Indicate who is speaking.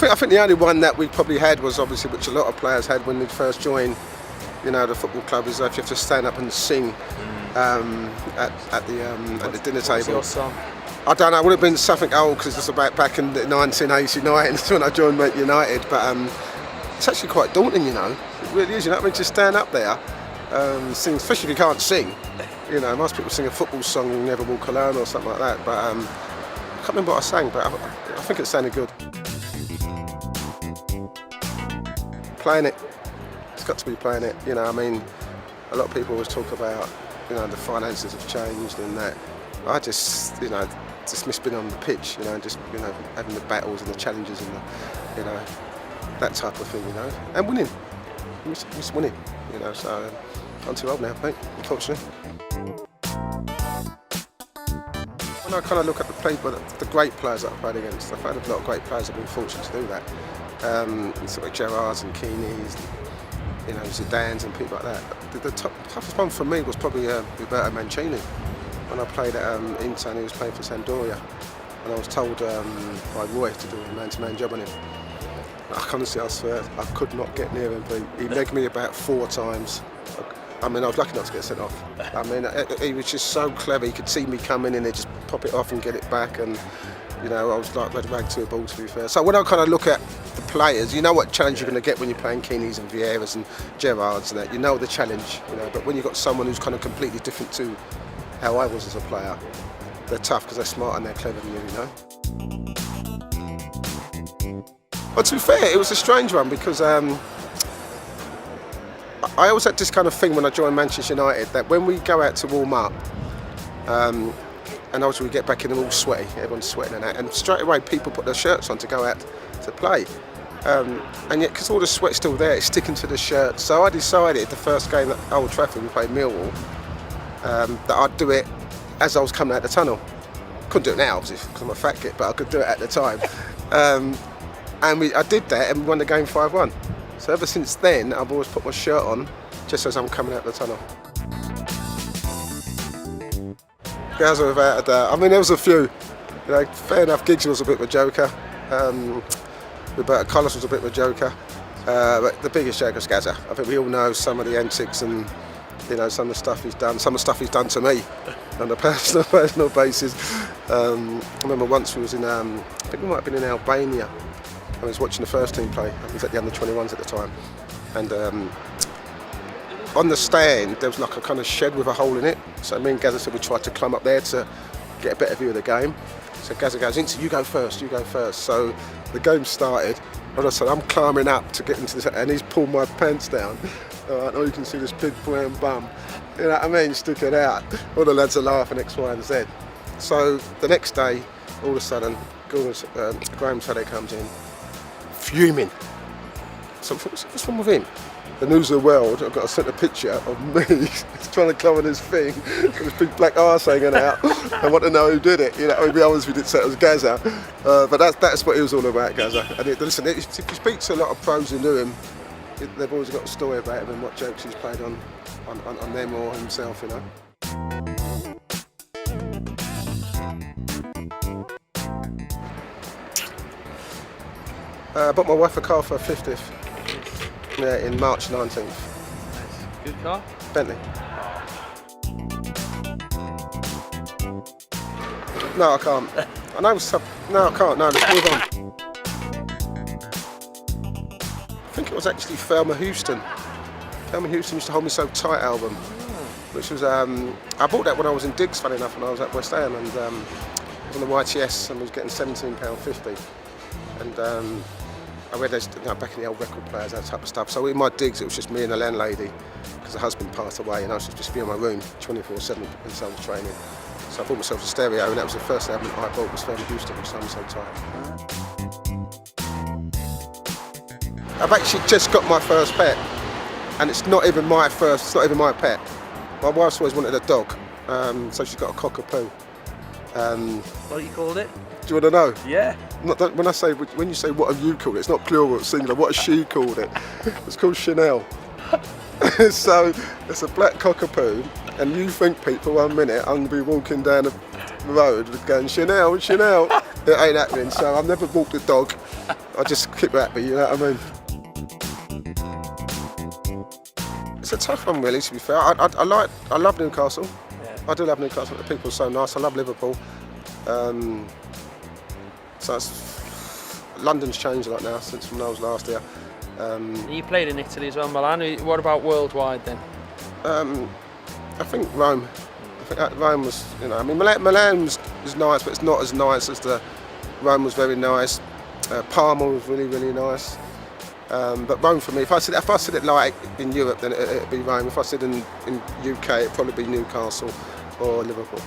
Speaker 1: I think the only one that we probably had was obviously, which a lot of players had when they first joined, the football club, is if you have to stand up and sing at the dinner table.
Speaker 2: What's your song?
Speaker 1: I don't know, it would have been something old because it's about back in 1989 when I joined Man United, but it's actually quite daunting, It really is, I mean, to stand up there, sing, especially if you can't sing. Most people sing a football song, "You Never Walk Alone" or something like that, but I can't remember what I sang, but I think it sounded good. Playing it, it's got to be playing it. I mean, a lot of people always talk about, the finances have changed and that. I just, just miss being on the pitch, just, having the battles and the challenges and the, that type of thing, and winning. Miss winning, so I'm too old now, mate, unfortunately. When I kind of look at the great players that I've played against, I've had a lot of great players that have been fortunate to do that. Sort of Gerrards and Keeneys, Zidanes and people like that. The toughest one for me was probably Roberto Mancini. When I played at Ince and he was playing for Sampdoria, and I was told by Roy to do a man-to-man job on him. Honestly, I swear, I could not get near him. He legged me about 4 times. I mean, I was lucky not to get sent off. I mean, he was just so clever. He could see me coming in and just pop it off and get it back. And I was like red rag to a ball, to be fair. So when I kind of look at the players, you know what challenge you're going to get when you're playing Keeneys and Vieiras and Gerrards and that. You know the challenge, But when you've got someone who's kind of completely different to how I was as a player, they're tough because they're smart and they're clever than you, Well, to be fair, it was a strange one because I always had this kind of thing when I joined Manchester United that when we go out to warm up, and obviously we get back in, they're all sweaty, everyone's sweating and that, and straight away people put their shirts on to go out to play. And yet, because all the sweat's still there, it's sticking to the shirt. So I decided the first game at Old Trafford, we played Millwall, that I'd do it as I was coming out the tunnel. Couldn't do it now, obviously, because I'm a fat kid, but I could do it at the time. I did that and we won the game 5-1. So ever since then, I've always put my shirt on just as I'm coming out the tunnel. Gaza, without a doubt. I mean, there was a few. Fair enough, Giggs was a bit of a joker. Roberto Carlos was a bit of a joker. But the biggest joker was Gaza. I think we all know some of the antics and some of the stuff he's done. Some of the stuff he's done to me on a personal basis. I remember once we was in, I think we might have been in Albania. I was watching the first team play. I was at the under-21s at the time, and on the stand there was like a kind of shed with a hole in it. So me and Gazza said we tried to climb up there to get a better view of the game. So Gazza goes, "Ince, you go first. So the game started. All of a sudden I'm climbing up to get into this, and he's pulled my pants down. All you can see this big brown bum. You know what I mean? Sticking out. All the lads are laughing, X, Y, and Z. So the next day, all of a sudden, Graham Taylor comes in. Fuming. So what's wrong with him? The News of the World, I've got to send a picture of me trying to climb on this thing with this big black arse hanging out. I want to know who did it. To be honest, we didn't say it was Gazza. But that's what he was all about, Gazza. And listen, if you speak to a lot of pros who knew him, they've always got a story about him and what jokes he's played on them or himself, I bought my wife a car for her 50th. Yeah, in March 19th.
Speaker 2: Nice. Good car?
Speaker 1: Bentley. No, I can't. I know no, I can't. No, let's move on. I think it was actually Thelma Houston. Thelma Houston Used to Hold Me So Tight album, which was, I bought that when I was in Diggs, funny enough, when I was at West Ham, and I was on the YTS and was getting £17.50. And I read those back in the old record players, that type of stuff. So in my digs, it was just me and the landlady, because the husband passed away, and I was just be in my room 24/7 in sales training. So I bought myself a stereo, and that was the first album I bought was Thelma Houston, which I'm so tired. I've actually just got my first pet, and it's not even my pet. My wife's always wanted a dog, so she's got a cockapoo.
Speaker 2: What you called it?
Speaker 1: Do you want to know?
Speaker 2: Yeah.
Speaker 1: when I say, when you say what have you called it, it's not plural, it's singular. What has she called it? It's called Chanel. So it's a black cockapoo, and you think, Pete, for 1 minute I'm going to be walking down the road going Chanel, Chanel. It ain't happening. So I've never walked a dog. I just keep happy. You know what I mean? It's a tough one, really. To be fair, I love Newcastle.
Speaker 2: Yeah.
Speaker 1: I do love Newcastle. The people are so nice. I love Liverpool. So London's changed a lot now since when I was last here.
Speaker 2: You played in Italy as well, Milan. What about worldwide then?
Speaker 1: I think Rome. I think Rome was, you know, I mean, Milan was nice, but it's not as nice as Rome was very nice. Parma was really, really nice. But Rome for me, if I said it like in Europe, then it'd be Rome. If I said in UK, it'd probably be Newcastle or Liverpool.